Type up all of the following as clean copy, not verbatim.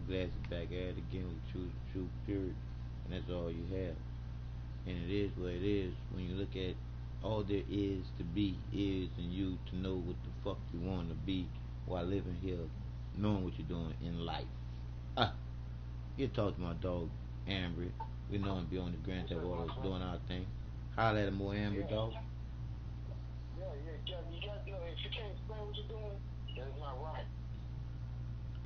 glasses back at it again with truth, period. And that's all you have. And it is what it is when you look at all there is to be is in you to know what the fuck you want to be while living here, knowing what you're doing in life. Ah, you talk to my dog, Amber. We know him be on the Grand Theft Auto doing our thing. Holler at him more, Amber, Yeah, dog. you got, if you can't explain what you're doing, then it's not right.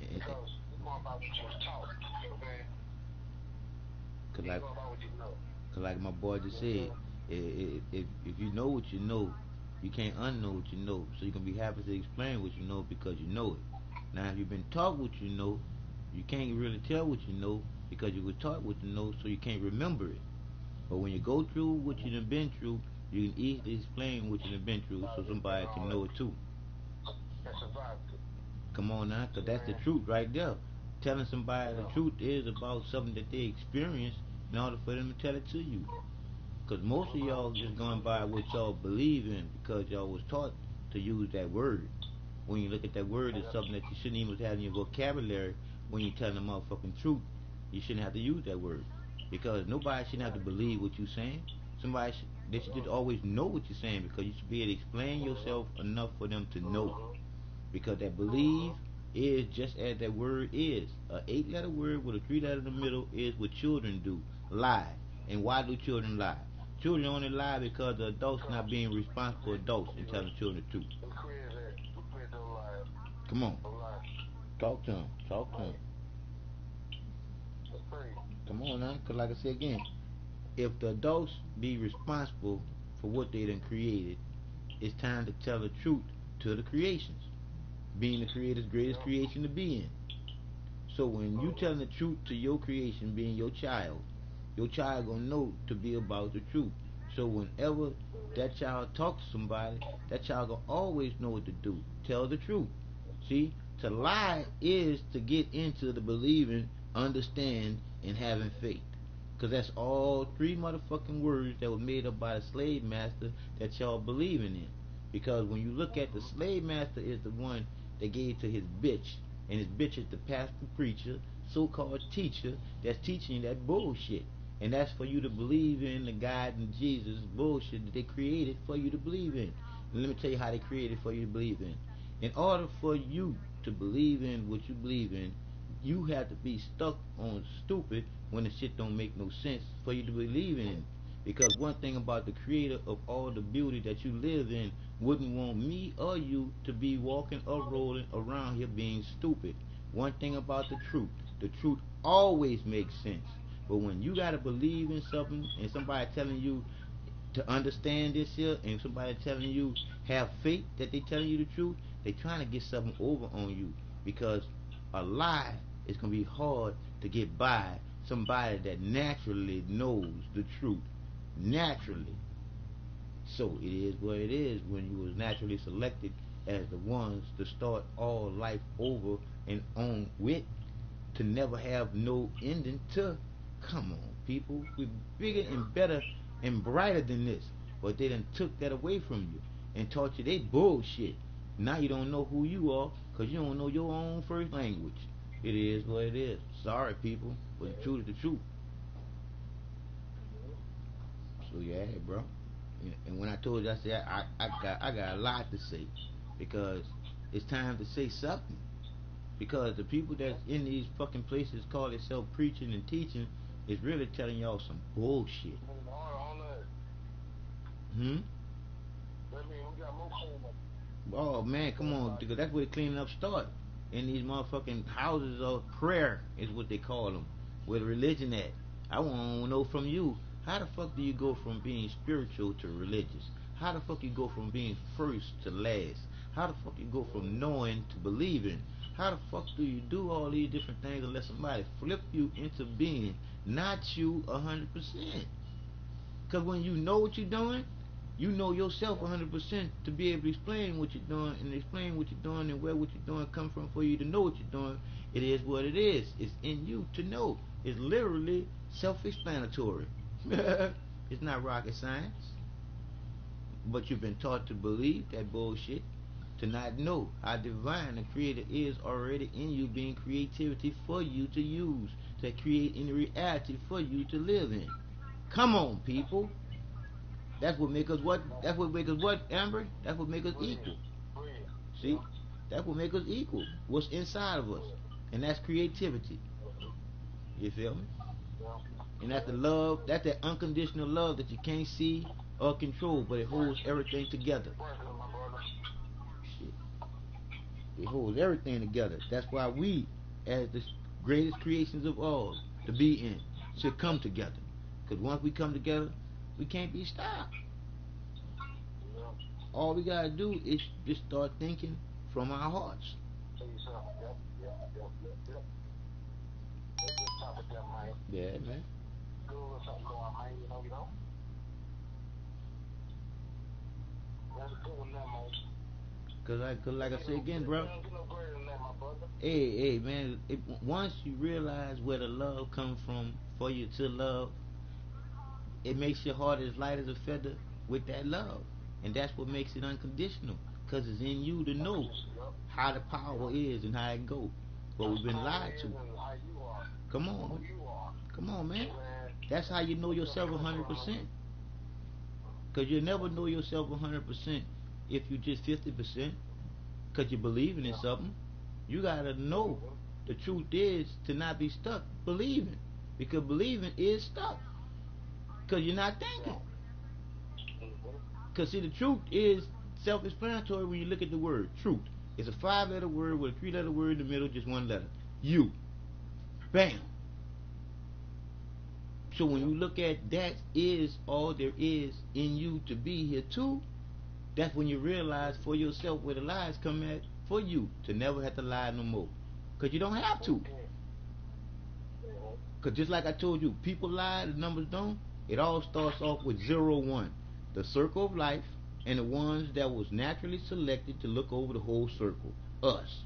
And, Because you're going by what you was taught. You know what I'm saying? cause You like, go by what you know. cause like my boy just You know what I'm said, saying? if you know what you know, you can't unknow what you know. So you can be happy to explain what you know because you know it. Now, if you've been taught what you know, you can't really tell what you know because you were taught what you know, so you can't remember it. But when you go through what you done been through, you can easily explain what you done been through so somebody can know it too. That survived it. Come on now, You because know that's what the I mean? truth right there. Telling somebody the Yeah. truth is about something that they experienced in order for them to tell it to you. Because most of y'all just going by what y'all believe in because y'all was taught to use that word. When you look at that word as something that you shouldn't even have in your vocabulary when you're telling the motherfucking truth, you shouldn't have to use that word. Because nobody shouldn't have to believe what you're saying. They should just always know what you're saying because you should be able to explain yourself enough for them to know. Because that believe is just as that word is. A 8 letter word with a 3 letter in the middle is what children do. Lie. And why do children lie? Children only lie because the adults not being responsible adults and telling children the truth. Who created that? Who created those lies? Come on. Those lies. Talk to him. Talk to him. That's crazy. Come on now. Because like I said again, if the adults be responsible for what they done created, it's time to tell the truth to the creations. Being the creator's greatest Yep. creation to be in. So when you telling the truth to your creation, being your child gonna know to be about the truth. So whenever that child talks to somebody, that child gonna always know what to do. Tell the truth. See, to lie is to get into the believing, understand, and having faith. Cause that's all three motherfucking words that were made up by the slave master that y'all believing in. Because when you look at the slave master is the one that gave to his bitch, and his bitch is the pastor preacher, so-called teacher that's teaching you that bullshit. And that's for you to believe in the God and Jesus bullshit that they created for you to believe in. And let me tell you how they created for you to believe in. In order for you to believe in what you believe in, you have to be stuck on stupid when the shit don't make no sense for you to believe in. Because one thing about the creator of all the beauty that you live in wouldn't want me or you to be walking or rolling around here being stupid. One thing about the truth always makes sense. But when you gotta believe in something and somebody telling you to understand this here and somebody telling you have faith that they telling you the truth, they trying to get something over on you because a lie is gonna be hard to get by somebody that naturally knows the truth. Naturally. So it is what it is when you was naturally selected as the ones to start all life over and on with to never have no ending to. Come on, people. We're bigger and better and brighter than this. But they done took that away from you and taught you they bullshit. Now you don't know who you are because you don't know your own first language. It is what it is. Sorry, people. But the truth is the truth. So yeah, bro. And when I told you, I said I got a lot to say because it's time to say something. Because the people that's in these fucking places call themselves preaching and teaching is really telling y'all some bullshit. Hold on. Hmm? That mean we got more cleanup. Oh man, come on, because that's where the cleaning up start. In these motherfucking houses of prayer is what they call them. Where the religion at? I want to know from you. How the fuck do you go from being spiritual to religious? How the fuck you go from being first to last? How the fuck you go from knowing to believing? How the fuck do you do all these different things unless somebody flip you into being not you 100%? Because when you know what you're doing, you know yourself 100% to be able to explain what you're doing and explain what you're doing and where what you're doing come from for you to know what you're doing. It is what it is. It's in you to know. It's literally self-explanatory. It's not rocket science. But you've been taught to believe that bullshit to not know how divine the creator is already in you, being creativity for you to use, to create in reality for you to live in. Come on, people. That's what make us what? That's what make us what, Amber? That's what make us equal. See? That's what make us equal. What's inside of us. And that's creativity. You feel me? And that's the love, that's that unconditional love that you can't see or control, but it holds everything together. Shit. It holds everything together. That's why we, as the greatest creations of all to be in, should come together. Because once we come together, we can't be stopped. All we gotta do is just start thinking from our hearts. Yeah, man. Cause like I say again, bro. Hey, man. Once you realize where the love comes from for you to love, it makes your heart as light as a feather with that love, and that's what makes it unconditional. Cause it's in you to know how the power is and how it go. But we've been lied to. Come on, man. Come on, man. That's how you know yourself 100%. Cause you'll never know yourself 100% if you just 50%. Cause you're believing in something. You gotta know the truth is to not be stuck believing, because believing is stuck. Cause you're not thinking. Cause see, the truth is self-explanatory when you look at the word truth. It's a 5-letter word with a 3-letter word in the middle, just one letter. You. Bam. So when you look at that is all there is in you to be here too, that's when you realize for yourself where the lies come at for you to never have to lie no more. Because you don't have to. Because just like I told you, people lie, the numbers don't. It all starts off with 0, 1. The circle of life and the ones that was naturally selected to look over the whole circle. Us.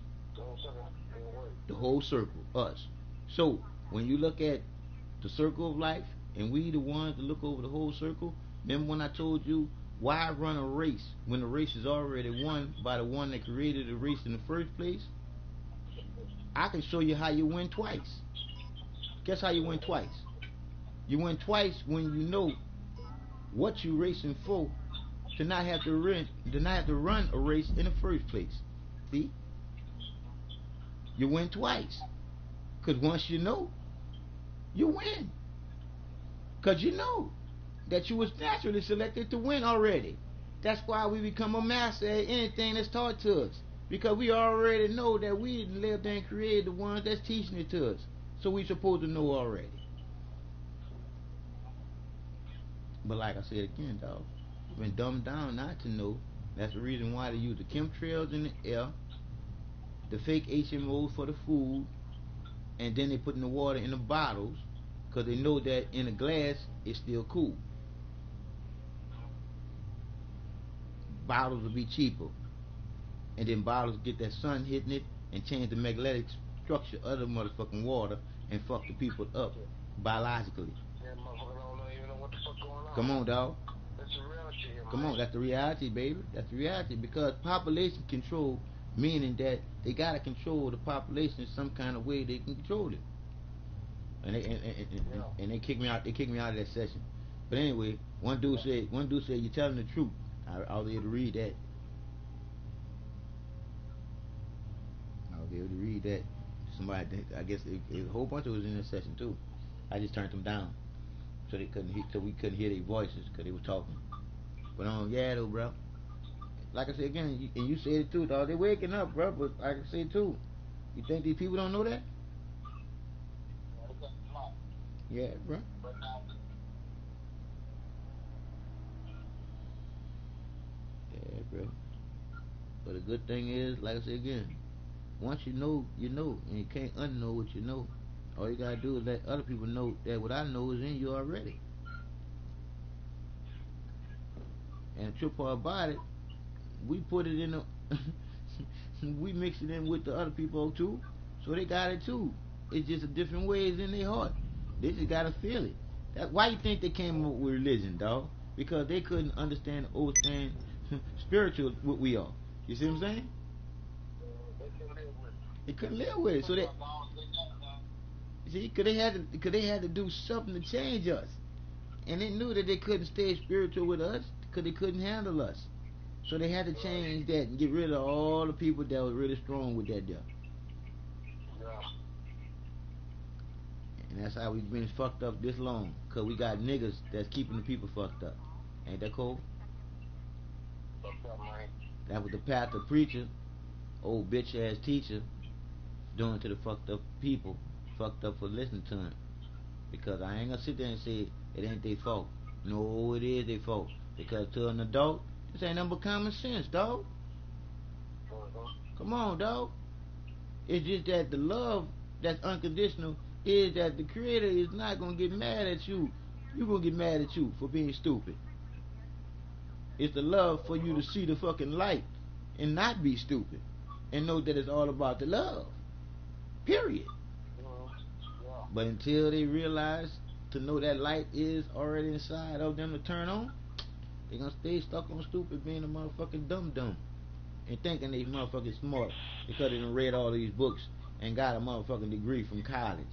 The whole circle. Us. So when you look at the circle of life and we the ones that look over the whole circle, remember when I told you why run a race when the race is already won by the one that created the race in the first place? I can show you how you win twice. Guess how you win twice? You win twice when you know what you racing for to not have to run a race in the first place. See? You win twice. Cause once you know, you win. Cause you know that you was naturally selected to win already. That's why we become a master at anything that's taught to us. Because we already know that we lived and created the ones that's teaching it to us. So we supposed to know already. But like I said again, dog, we've been dumbed down not to know. That's the reason why they use the chemtrails in the air, the fake HMOs for the food, and then they put in the water in the bottles, because they know that in a glass it's still cool. Bottles will be cheaper, and then bottles get that sun hitting it and change the magnetic structure of the motherfucking water and fuck the people up biologically. Come on, dog. Come on, that's the reality, baby. That's the reality, because population control, meaning that they gotta control the population in some kind of way. They can control it, and they kicked me out. They kicked me out of that session. But anyway, one dude said, "You're telling the truth." I was able to read that. I was able to read that. Somebody, I guess, a whole bunch of us in that session too. I just turned them down so they couldn't, so we couldn't hear their voices because they were talking. But yeah, though, bro. Like I said again, and you said it too, dog. They waking up, bro. But like I said too, you think these people don't know that? Yeah, bro. Yeah, bro. But the good thing is, like I said again, once you know, and you can't unknow what you know. All you gotta do is let other people know that what I know is in you already. And the trip part about it, we put it in the, we mix it in with the other people too, so they got it too. It's just a different ways in their heart. They just gotta feel it. That why you think they came up with religion, dog? Because they couldn't understand, spiritual what we are. You see what I'm saying? They can live with it. They couldn't live with it. So they see, cause they had to do something to change us, and they knew that they couldn't stay spiritual with us, cause they couldn't handle us. So they had to change that and get rid of all the people that was really strong with that there. Yeah. And that's how we've been fucked up this long, cause we got niggas that's keeping the people fucked up. Ain't that cool? What's up, man? That was the pastor preacher, old bitch ass teacher, doing to the fucked up people, fucked up for listening to him. Because I ain't gonna sit there and say it ain't their fault. No, it is their fault. Because to an adult, this ain't nothing but common sense, dog. Come on, dog. It's just that the love that's unconditional is that the creator is not gonna get mad at you. You gonna get mad at you for being stupid. It's the love for you to see the fucking light and not be stupid. And know that it's all about the love. Period. Yeah. But until they realize to know that light is already inside of them to turn on, they gonna stay stuck on stupid being a motherfucking dumb dumb. And thinking they motherfucking smart because they done read all these books and got a motherfucking degree from college.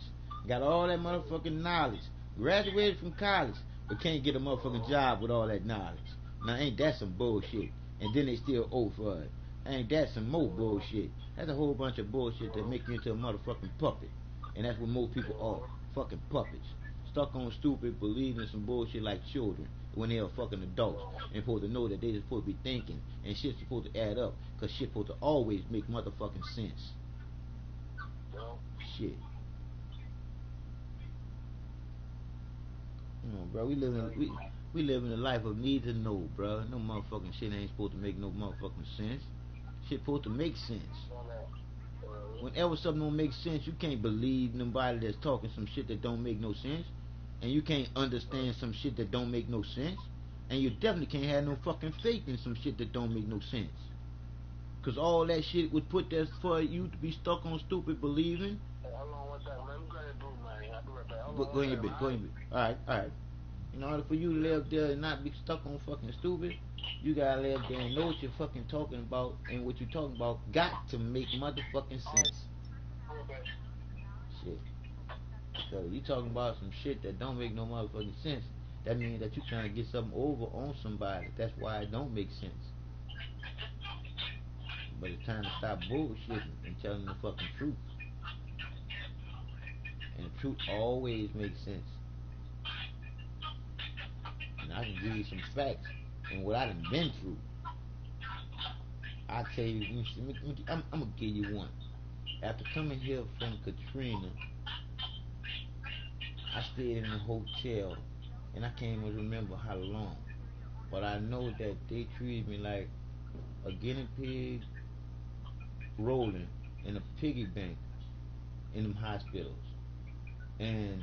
Got all that motherfucking knowledge. Graduated from college, but can't get a motherfucking job with all that knowledge. Now ain't that some bullshit? And then they still owe for it. Ain't that some more bullshit? That's a whole bunch of bullshit that make you into a motherfucking puppet. And that's what most people are. Fucking puppets. Stuck on stupid, believing some bullshit like children when they are fucking adults. And supposed to know that they supposed to be thinking and shit's supposed to add up. Cause shit supposed to always make motherfucking sense. Shit. Come on, bro. We live in a life of need to know, bro. No motherfucking shit ain't supposed to make no motherfucking sense. Shit supposed to make sense. Whenever something don't make sense, you can't believe nobody that's talking some shit that don't make no sense. And you can't understand some shit that don't make no sense. And you definitely can't have no fucking faith in some shit that don't make no sense. Cause all that shit was put there for you to be stuck on stupid believing. How long was that, man? Go ahead, do, man. I'll be right back. How Go long was ahead, that, go ahead. Alright, alright. In order for you to live there and not be stuck on fucking stupid, you gotta live there and know what you're fucking talking about, and what you're talking about got to make motherfucking sense. Shit. Because you talking about some shit that don't make no motherfucking sense. That means that you trying to get something over on somebody. That's why it don't make sense. But it's time to stop bullshitting and telling the fucking truth. And the truth always makes sense. And I can give you some facts and what I done been through. I tell you, I'm gonna give you one. After coming here from Katrina, I stayed in a hotel, and I can't even remember how long. But I know that they treated me like a guinea pig rolling in a piggy bank in them hospitals. And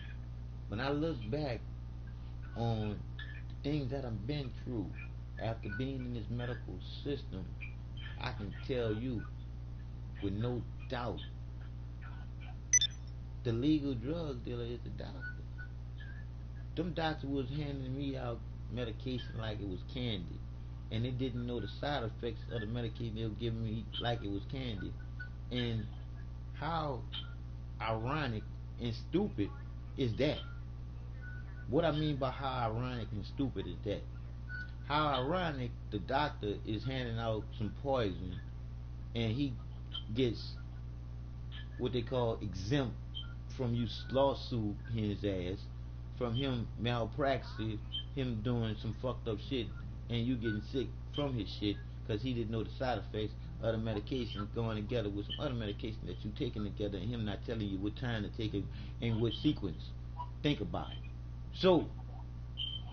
when I look back on the things that I've been through after being in this medical system, I can tell you with no doubt the legal drug dealer is the doctor. Them doctors was handing me out medication like it was candy. And they didn't know the side effects of the medication they were giving me like it was candy. And how ironic and stupid is that? What I mean by how ironic and stupid is that? How ironic the doctor is handing out some poison and he gets what they call exempt from you lawsuit his ass, from him malpracticing, him doing some fucked up shit, and you getting sick from his shit because he didn't know the side effects of the medication going together with some other medication that you taking together, and him not telling you what time to take it and what sequence. Think about it. So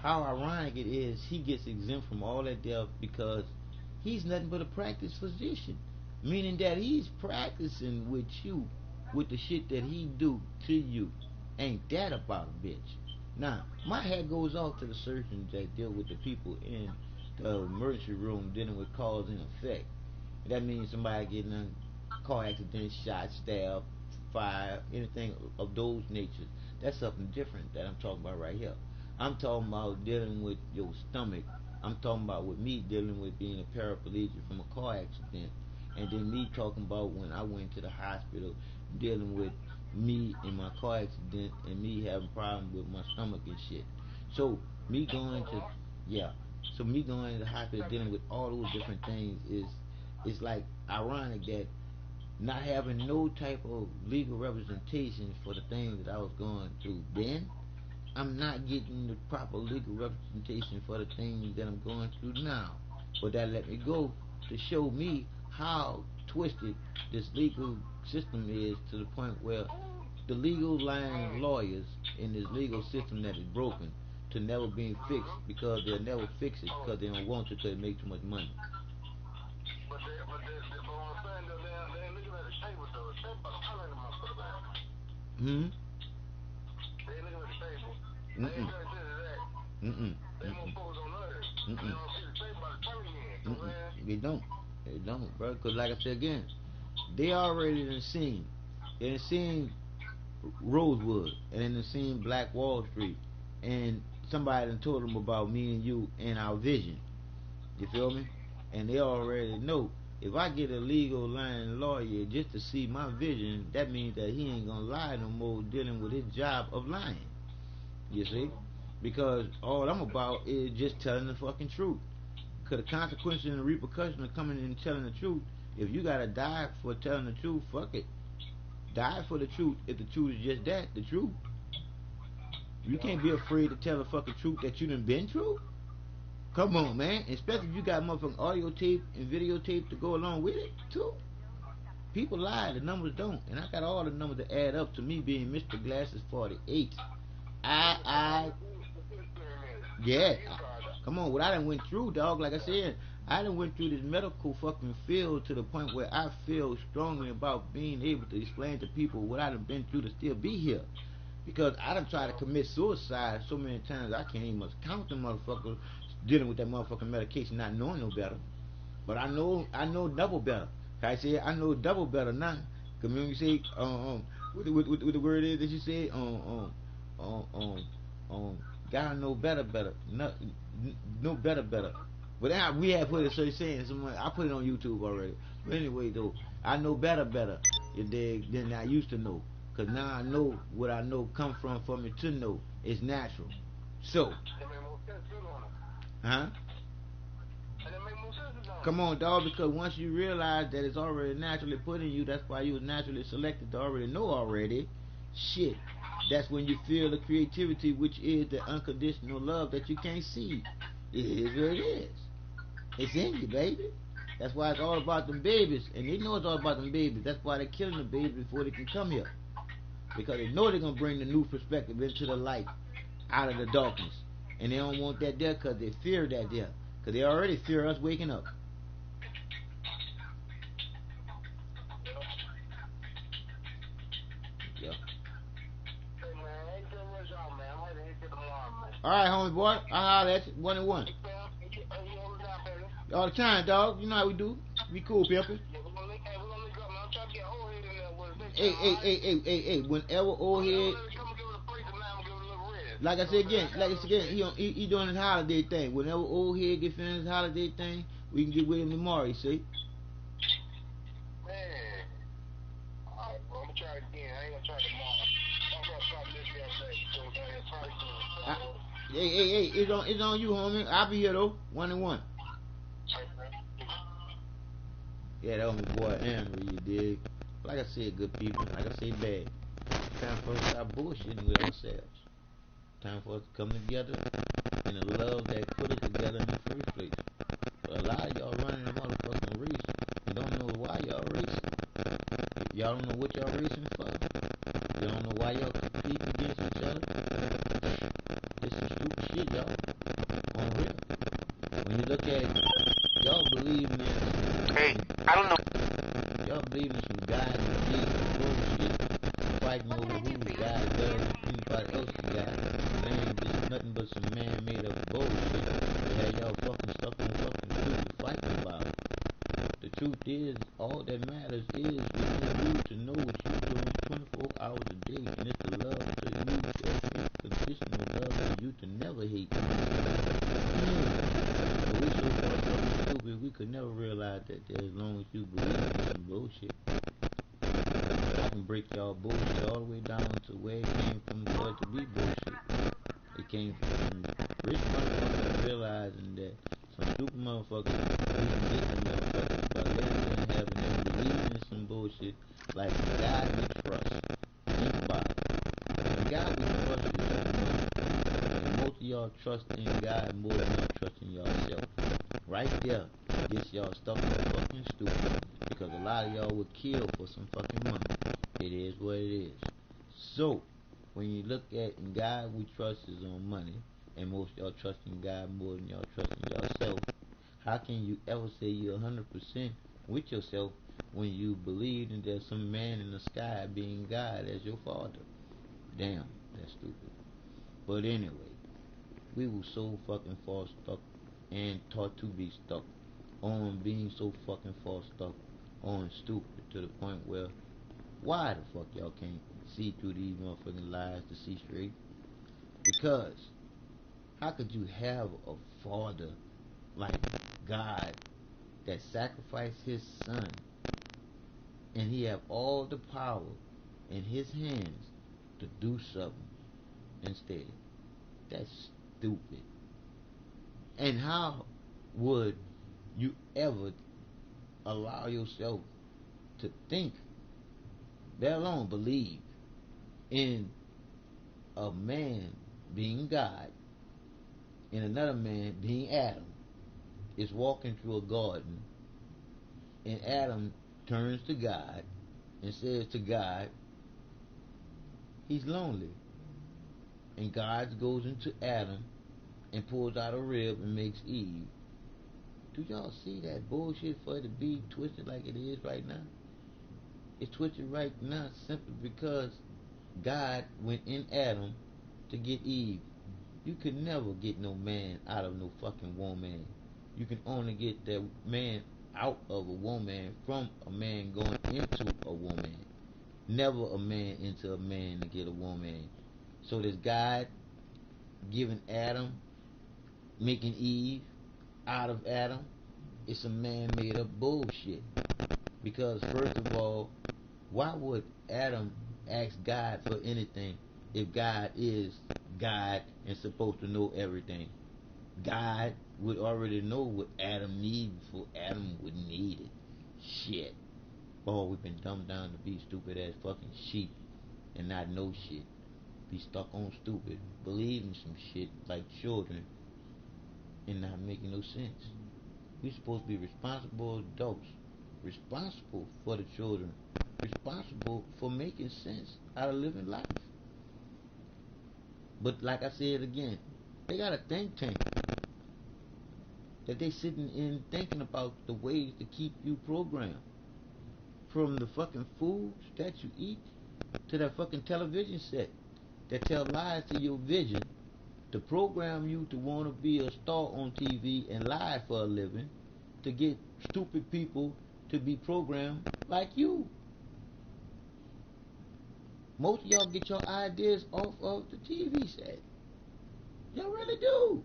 how ironic it is he gets exempt from all that death because he's nothing but a practice physician, meaning that he's practicing with you with the shit that he do to you. Ain't that about a bitch? Now my hat goes off to the surgeons that deal with the people in the emergency room dealing with cause and effect. That means somebody getting a car accident, shot, stabbed, fire, anything of those natures. That's something different that I'm talking about right here. I'm talking about dealing with your stomach. I'm talking about with me dealing with being a paraplegic from a car accident, and then me talking about when I went to the hospital dealing with me in my car accident and me having problems with my stomach and shit. So me going to yeah, so me going to the hospital dealing with all those different things is it's like ironic that not having no type of legal representation for the things that I was going through then, I'm not getting the proper legal representation for the things that I'm going through now. But that let me go to show me how twisted this legal system is to the point where the legal line lawyers in this legal system that is broken to never being fixed because they'll never fix it because they don't want to because it makes too much money. But what I'm saying though, they ain't looking at the table though. The table is telling them motherfucker that. Hmm. They ain't looking at the table. They ain't Mm-mm. paying attention to that. Mm-mm. They more Mm-mm. focused on others. And they Mm-mm. don't see the table by the telling you. You know what Mm-mm. I'm saying? They don't. They don't, bro. Because like I said again, they already done seen. They done seen Rosewood and then done seen Black Wall Street, and somebody done told them about me and you and our vision. You feel me? And they already know if I get a legal line lawyer just to see my vision, that means that he ain't gonna lie no more dealing with his job of lying. You see? Because all I'm about is just telling the fucking truth. Cause the consequences and the repercussions of coming in and telling the truth, if you gotta die for telling the truth, fuck it. Die for the truth if the truth is just that, the truth. You can't be afraid to tell the fucking truth that you done been through. Come on, man. Especially if you got motherfucking audio tape and videotape to go along with it, too. People lie, the numbers don't. And I got all the numbers to add up to me being Mr. Glasses 48. I yeah. Come on, what I done went through, dog. Like I said, I done went through this medical fucking field to the point where I feel strongly about being able to explain to people what I done been through to still be here. Because I done tried to commit suicide so many times I can't even count the motherfuckers dealing with that motherfucking medication, not knowing no better. But I know double better. I say I know double better now. Cause when you say what the word is that you say gotta know better, no, know better. But we had put it so saying I put it on YouTube already. But anyway though, I know better than I used to know. Cause now I know what I know come from for me to know. It's natural. So, huh? Come on, dog, because once you realize that it's already naturally put in you, that's why you was naturally selected to already know already. Shit. That's when you feel the creativity, which is the unconditional love that you can't see. It is what it is. It's in you, baby. That's why it's all about them babies. And they know it's all about them babies. That's why they're killing the babies before they can come here. Because they know they're going to bring the new perspective into the light out of the darkness. And they don't want that there because they fear that there. Because they already fear us waking up. Yeah. All right, homie boy. I'll holler at you. 1 and 1. All the time, dog. You know how we do. We cool, pimpin'. Hey. Whenever old head, like I said again, he doing his holiday thing. Whenever old head get finished his holiday thing, we can get with him tomorrow. You see? Alright, bro, I'm gonna try it again. I ain't gonna try it tomorrow. I'm gonna try this yesterday. So Hey, it's on you, homie. I'll be here though. 1 and 1. Yeah, that was my boy Amber, you dig? Like I said, good people. Like I said, bad. Time for us to stop bullshitting with ourselves. Time for us to come together in the love that put us together in the first place. But a lot of y'all running a motherfucking race and don't know why y'all racing. Y'all don't know what y'all racing for. Y'all don't know why y'all competing against each other. This is stupid shit, y'all. On real. When you look at it, y'all believe in hey, I don't know. y'all believe in some guys and Jesus bullshit, fighting over whose guy better than anybody else's guy. It ain't just nothing but some man made up bullshit that had y'all fucking stuck on fucking truth fighting about. The truth is, all that matters is within you to know what you're doing 24 hours a day, and it's the love to you, that unconditional love for you to never hate. realize that as long as you believe in some bullshit, I can break y'all bullshit all the way down to where it came from for it to be bullshit. It came from rich motherfuckers realizing that some stupid motherfuckers we can get them motherfuckers by letting them having them believing in some bullshit like the God we trust. Think about it. The God we trust is your money. And most of y'all trust in God more than y'all trust in yourself. Right there gets y'all stuck in fucking stupid because a lot of y'all would kill for some fucking money. It is what it is. So, when you look at in God we trust is on money, and most of y'all trust in God more than y'all trust in yourself, how can you ever say you're 100% with yourself when you believe that there's some man in the sky being God as your father? Damn, that's stupid. But anyway, we were so fucking far stuck and taught to be stuck on being so fucking far stuck on stupid to the point where why the fuck y'all can't see through these motherfucking lies to see straight? Because how could you have a father like God that sacrificed his son and he have all the power in his hands to do something instead? That's stupid. And how would you ever allow yourself to think, let alone believe, in a man being God and another man being Adam is walking through a garden and Adam turns to God and says to God he's lonely, and God goes into Adam and pulls out a rib and makes Eve. Do y'all see that bullshit for it to be twisted like it is right now? It's twisted right now simply because God went in Adam to get Eve. You could never get no man out of no fucking woman. You can only get that man out of a woman from a man going into a woman. Never a man into a man to get a woman. So this God giving Adam, making Eve out of Adam, it's a man made up bullshit. Because first of all, why would Adam ask God for anything if God is God and supposed to know everything? God would already know what Adam needs before Adam would need it. Shit. Oh, we've been dumbed down to be stupid ass fucking sheep and not know shit. Be stuck on stupid, believing some shit like children and not making no sense. We supposed to be responsible adults, responsible for the children, responsible for making sense out of living life. But like I said again, they got a think tank that they sitting in thinking about the ways to keep you programmed. From the fucking foods that you eat to that fucking television set that tell lies to your vision to program you to want to be a star on TV and lie for a living to get stupid people to be programmed like you. Most of y'all get your ideas off of the TV set. Y'all really do.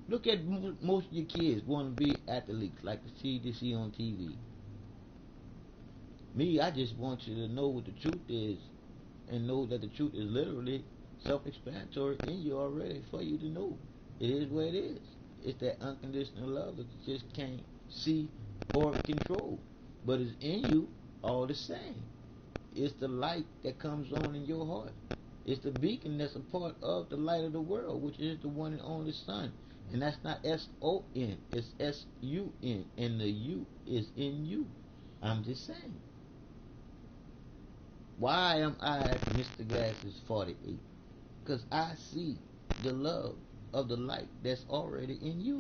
Look at most of your kids want to be athletes like the see on TV. Me, I just want you to know what the truth is and know that the truth is literally self-explanatory in you already for you to know. It is what it is. It's that unconditional love that you just can't see or control. But it's in you all the same. It's the light that comes on in your heart. It's the beacon that's a part of the light of the world, which is the one and only sun. And that's not S-O-N, it's S-U-N. And the U is in you. I'm just saying. Why am I Mr. Glasses 48? Because I see the love of the light that's already in you.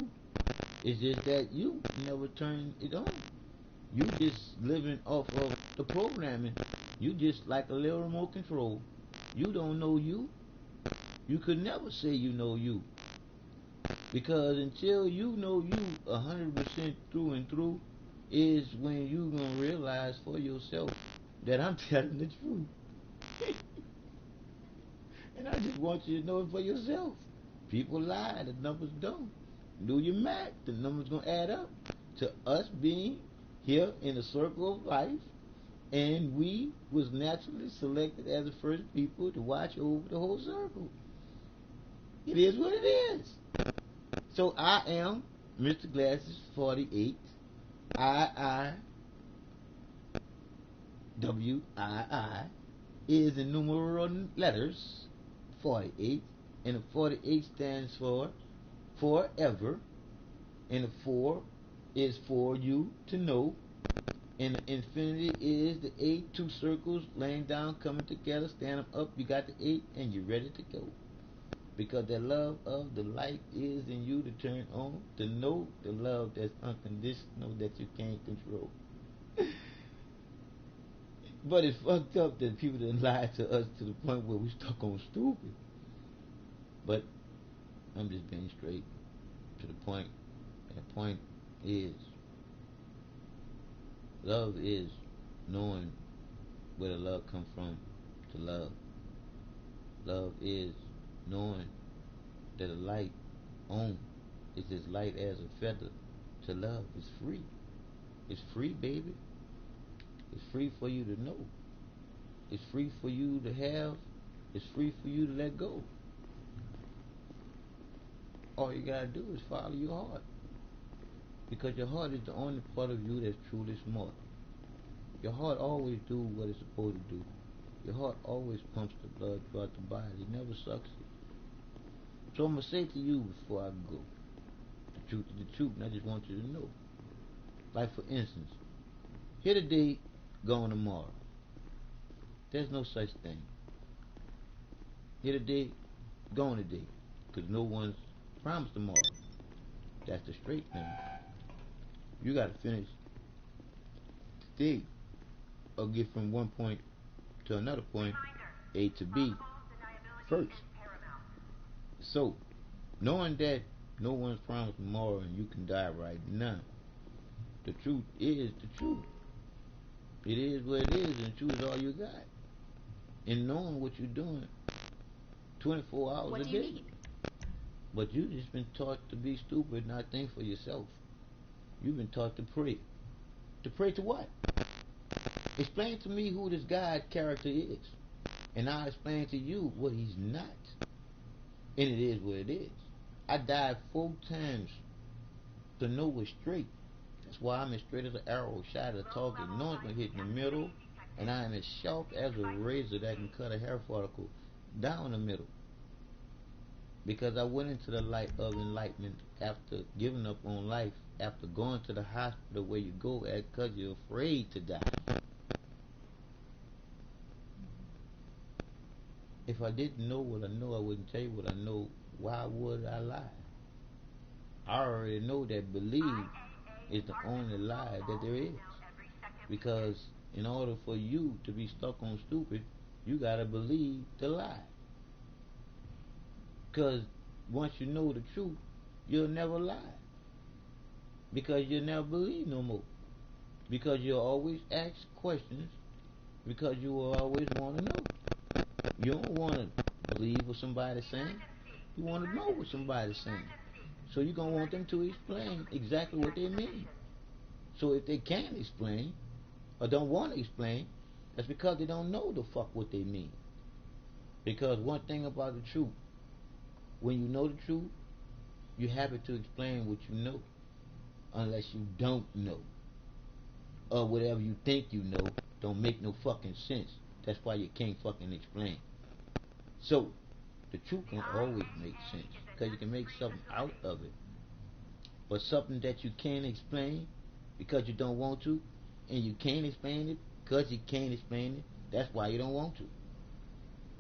It's just that you never turn it on. You just living off of the programming. You just like a little remote control. You don't know you. You could never say you know you. Because until you know you 100% through and through is when you going to realize for yourself that I'm telling the truth. And I just want you to know it for yourself. People lie, the numbers don't. Do your math, the numbers going to add up to us being here in the circle of life, and we was naturally selected as the first people to watch over the whole circle. It is what it is. So I am Mr. Glasses 48. I is in numeral letters 48, and the 48 stands for forever, and the 4 is for you to know, and the infinity is the 8, two circles laying down, coming together, stand up, you got the 8, and you're ready to go. Because the love of the light is in you to turn on, to know the love that's unconditional, that you can't control. But it's fucked up that people done lie to us to the point where we stuck on stupid. But I'm just being straight to the point. And the point is, love is knowing where the love comes from to love. Love is knowing that a light on is as light as a feather to love. It's free. It's free, baby. It's free for you to know. It's free for you to have. It's free for you to let go. All you gotta do is follow your heart. Because your heart is the only part of you that's truly smart. Your heart always do what it's supposed to do. Your heart always pumps the blood throughout the body. It never sucks it. So I'm gonna say to you before I go, the truth is the truth, and I just want you to know. Like for instance, here today, gone tomorrow. There's no such thing. Here today, gone today. Because no one's promised tomorrow. That's the straight thing. You gotta finish today or get from one point to another point, A to B, first. So, knowing that no one's promised tomorrow and you can die right now, the truth is the truth. It is what it is, and the truth is all you got. And knowing what you're doing 24 hours what a do day. you need? But you just been taught to be stupid, not think for yourself. You've been taught to pray. To pray to what? Explain to me who this God character is. And I'll explain to you what he's not. And it is what it is. I died 4 times to know what's straight. That's why I'm as straight as an arrow, shot at a target. No one's gonna hit in the middle. And I am as sharp as a razor that can cut a hair follicle down the middle. Because I went into the light of enlightenment after giving up on life, after going to the hospital where you go at because you're afraid to die. If I didn't know what I know, I wouldn't tell you what I know. Why would I lie? I already know that believe is the only lie that there is. Because in order for you to be stuck on stupid, you gotta believe the lie. Because once you know the truth, you'll never lie. Because you'll never believe no more. Because you'll always ask questions. Because you will always want to know. You don't want to believe what somebody's saying. You want to know what somebody's saying. So you're going to want them to explain exactly what they mean. So if they can't explain, or don't want to explain, that's because they don't know the fuck what they mean. Because one thing about the truth, when you know the truth, you're happy to explain what you know. Unless you don't know. Or whatever you think you know don't make no fucking sense. That's why you can't fucking explain. So, the truth can always make sense. Because you can make something out of it. But something that you can't explain because you don't want to, and you can't explain it because you can't explain it, that's why you don't want to.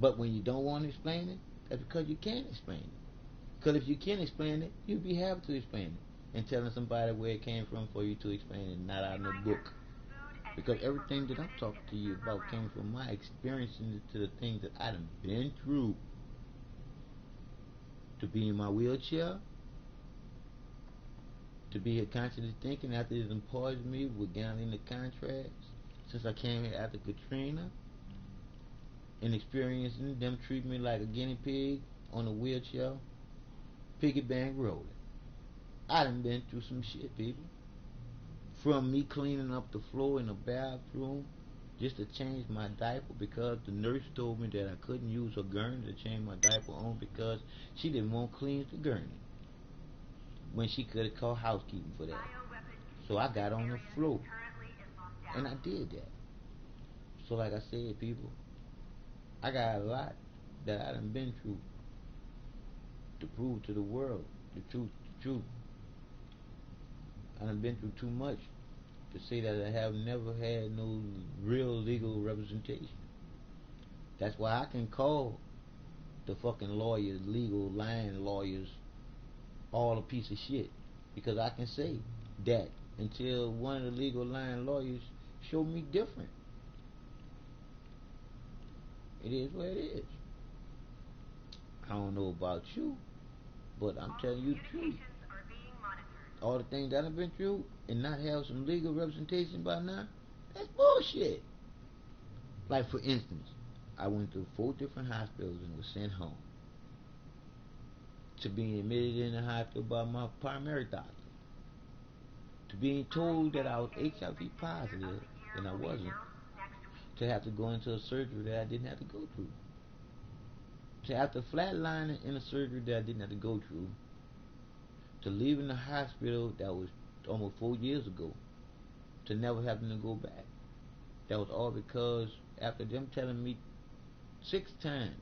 But when you don't want to explain it, that's because you can't explain it. Because if you can explain it, you'd be happy to explain it. And telling somebody where it came from for you to explain it, not out of no book. Because everything that I'm talking to you about came from my experiences to the things that I've been through. To be in my wheelchair, to be here constantly thinking after it imposed me with gambling the contracts, since I came here after Katrina, and experiencing them treat me like a guinea pig on a wheelchair, piggy bank rolling. I done been through some shit, people. from me cleaning up the floor in the bathroom just to change my diaper because the nurse told me that I couldn't use her gurney to change my diaper on because she didn't want to clean the gurney when she could have called housekeeping for that. So I got on the floor and I did that. So like I said, people, I got a lot that I done been through to prove to the world the truth, the truth. I done been through too much to say that I have never had no real legal representation. That's why I can call the fucking lawyers, legal line lawyers, all a piece of shit. Because I can say that until one of the legal line lawyers show me different. It is what it is. I don't know about you, but I'm telling you the truth. All the things that I've been through and not have some legal representation by now, that's bullshit. Like for instance, I went to 4 different hospitals and was sent home to being admitted in the hospital by my primary doctor, to being told that I was HIV positive and I wasn't, to have to go into a surgery that I didn't have to go through, to after flatlining in a surgery that I didn't have to go through, to leaving the hospital that was almost 4 years ago, to never having to go back. That was all because after them telling me 6 times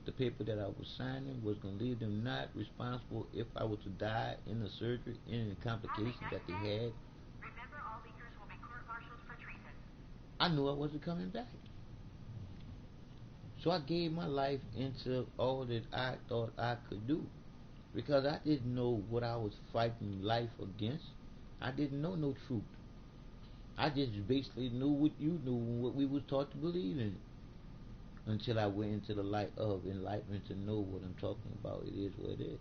the paper that I was signing was going to leave them not responsible if I was to die in the surgery, in the complications that they had. I knew I wasn't coming back. So I gave my life into all that I thought I could do. Because I didn't know what I was fighting life against. I didn't know no truth. I just basically knew what you knew and what we was taught to believe in. Until I went into the light of enlightenment to know what I'm talking about. It is what it is.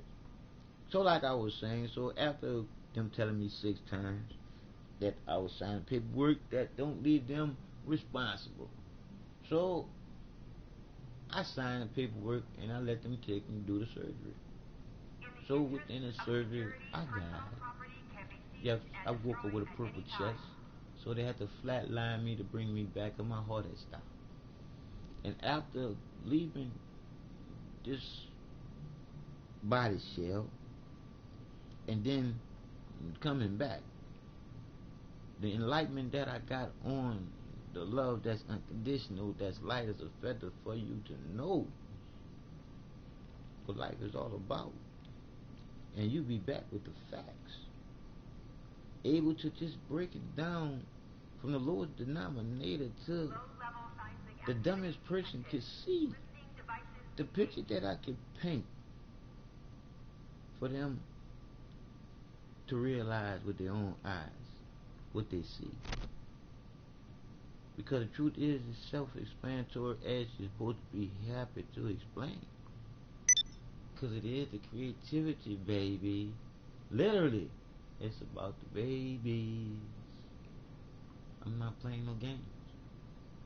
So like I was saying, so after them telling me 6 times that I was signing paperwork that don't leave them responsible. So I signed the paperwork and I let them take and do the surgery. So within the surgery, I died. Yes, I woke up with a purple chest. So they had to flatline me to bring me back and my heart had stopped. And after leaving this body shell and then coming back, the enlightenment that I got on the love that's unconditional, that's light as a feather for you to know what life is all about. And you be back with the facts. Able to just break it down from the lowest denominator to the dumbest person could see. The picture that I could paint for them to realize with their own eyes what they see. Because the truth is, it's self-explanatory as you're supposed to be happy to explain. Because it is the creativity, baby. Literally, it's about the babies. I'm not playing no games.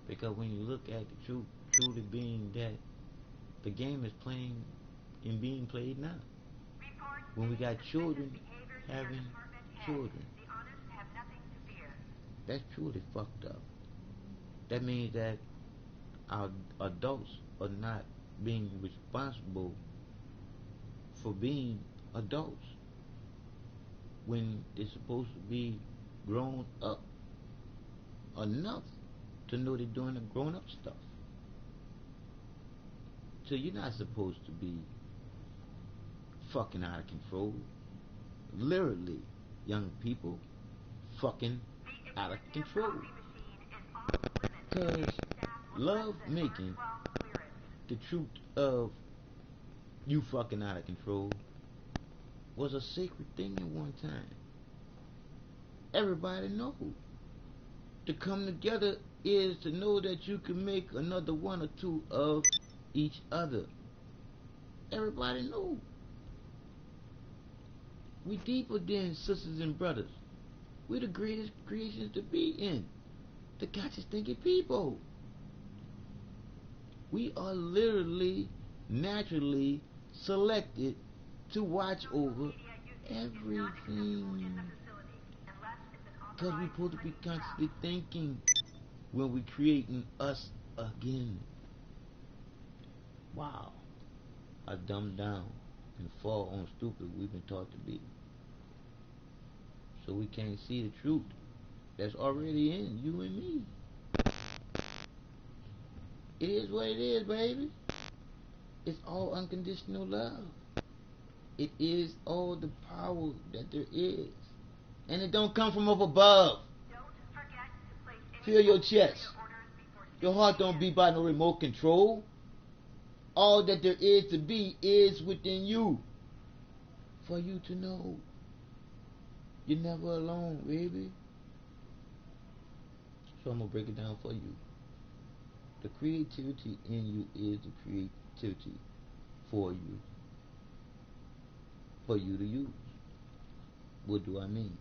Because when you look at the truth, truly being that the game is playing and being played now. When we got children having children, that's truly fucked up. That means that our adults are not being responsible for being adults when they're supposed to be grown up enough to know they're doing the grown up stuff. So you're not supposed to be fucking out of control. Literally, young people fucking out of control. Because love making the truth of you fucking out of control was a sacred thing at one time. Everybody knows. To come together is to know that you can make another one or two of each other. Everybody knows. We deeper than sisters and brothers. We're the greatest creations to be in. The conscious thinking people. We are literally, naturally selected to watch over everything. Because we supposed to be constantly thinking when we creating us again. Wow. I dumb down and fall on stupid we've been taught to be. So we can't see the truth that's already in you and me. It is what it is, baby. It's all unconditional love. It is all the power that there is. And it don't come from up above. Feel your chest. Your heart don't beat by no remote control. All that there is to be is within you. For you to know. You're never alone, baby. So I'm going to break it down for you. The creativity in you is the creativity for you. For you to use. What do I mean?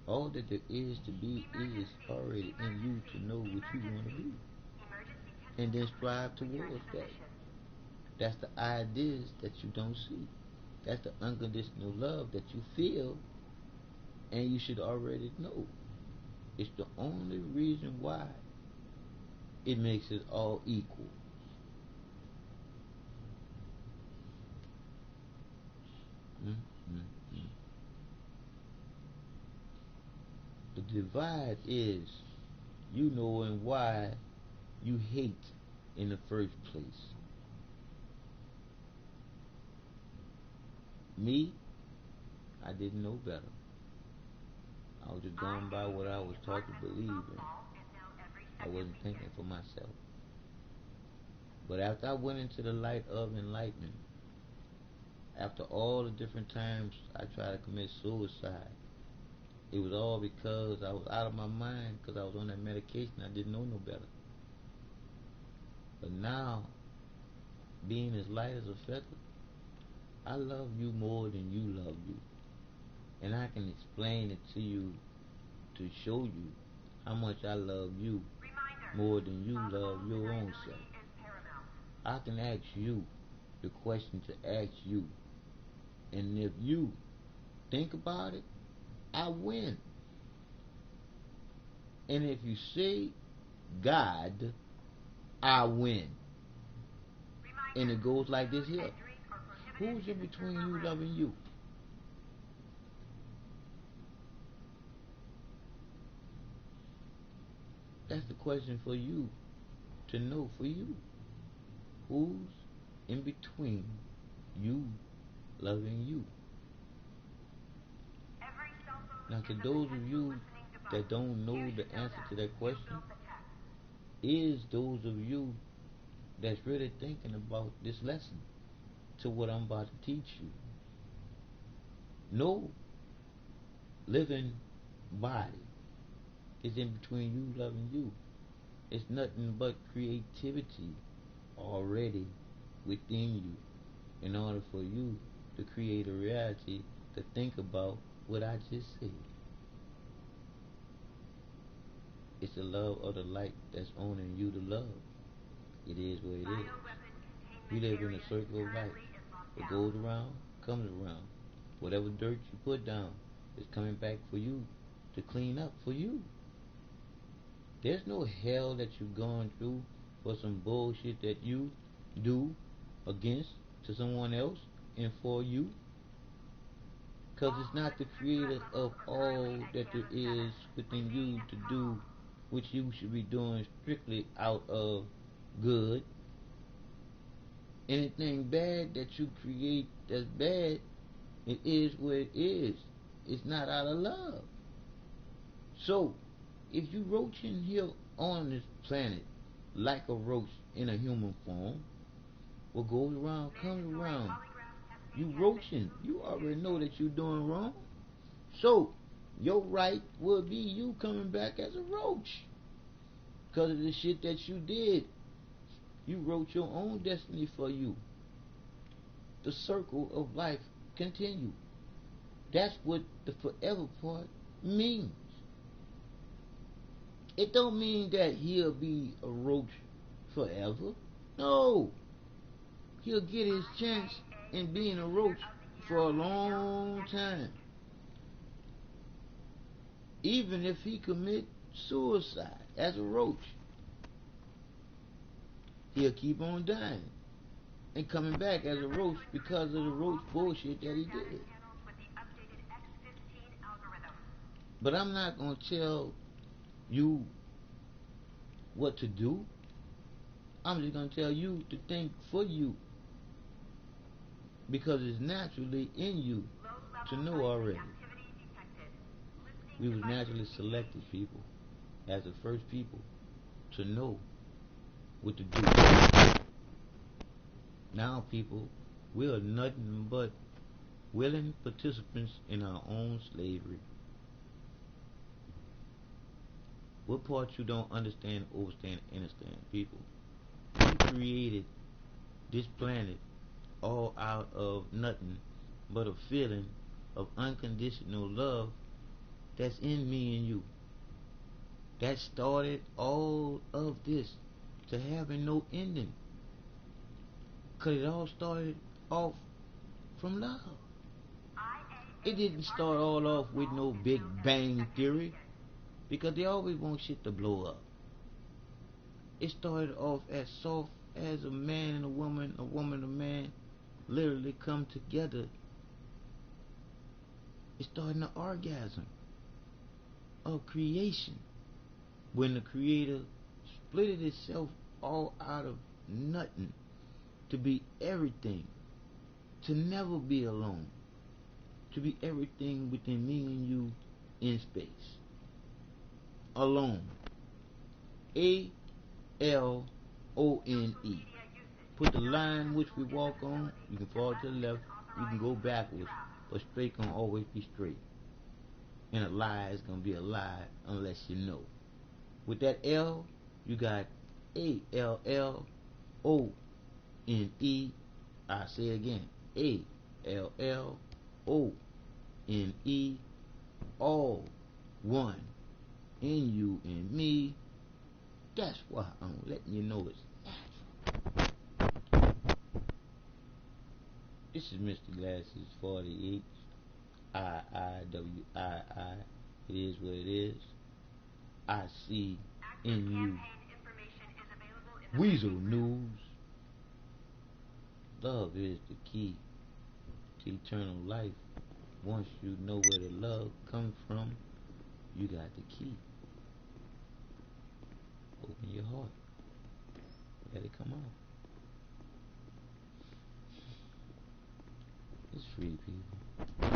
All that there is to be is already in you to know what you want to be. And then strive towards that. That's the ideas that you don't see. That's the unconditional love that you feel and you should already know. It's the only reason why it makes it all equal. Mm-hmm. The divide is you knowing why you hate in the first place. Me, I didn't know better. I was just going by what I was taught to believe in. I wasn't thinking for myself. But after I went into the light of enlightenment, after all the different times I tried to commit suicide, it was all because I was out of my mind because I was on that medication. I didn't know no better. But now, being as light as a feather, I love you more than you love you. And I can explain it to you to show you how much I love you more than you love your own self. I can ask you the question to ask you. And if you think about it, I win. And if you say God, I win. And it goes like this here. Who's in between you loving you? That's the question for you to know for you. Who's in between you loving you? Now to those of you that don't know the answer to that question, is those of you that's really thinking about this lesson to what I'm about to teach you. No living body is in between you loving you. It's nothing but creativity already within you in order for you to create a reality to think about what I just said. It's the love of the light that's on in you to love. It is what it is. We live in a circle of life. What goes around, comes around. Whatever dirt you put down is coming back for you to clean up for you. There's no hell that you're going through for some bullshit that you do against to someone else and for you. Because it's not the creator of all that there is within you to do which you should be doing strictly out of good. Anything bad that you create that's bad, it is what it is. It's not out of love. So, if you roaching here on this planet like a roach in a human form, what goes around comes around. You roaching, you already know that you're doing wrong. So, your right will be you coming back as a roach. Because of the shit that you did. You wrote your own destiny for you. The circle of life continue. That's what the forever part means. It don't mean that he'll be a roach forever. No. He'll get his chance in being a roach for a long time. Even if he commit suicide as a roach, he'll keep on dying and coming back as a roach because of the roach bullshit that he did. But I'm not gonna tell you what to do. I'm just gonna tell you to think for you because it's naturally in you to know already. We was naturally selected people as the first people to know what to do. Now people, we are nothing but willing participants in our own slavery. What part you don't understand, overstand, understand, people? We created this planet all out of nothing but a feeling of unconditional love that's in me and you. That started all of this to having no ending. Cause it all started off from love. It didn't start all off with no big bang theory because they always want shit to blow up. It started off as soft as a man and a woman and a man literally come together. It started an orgasm of creation when the creator split itself all out of nothing to be everything, to never be alone, to be everything within me and you in space. Alone. ALONE. Put the line which we walk on, you can fall to the left, you can go backwards, but straight gonna always be straight. And a lie is gonna be a lie unless you know. With that L, you got ALLONE. I say again, ALLONE. All one in you and me. That's why I'm letting you know it's natural. This is Mr. Glasses 48. IIWII. It is what it is. I see in you. Weasel News. Love is the key to eternal life. Once you know where the love comes from, you got the key. Open your heart. Let it come out. It's free, people.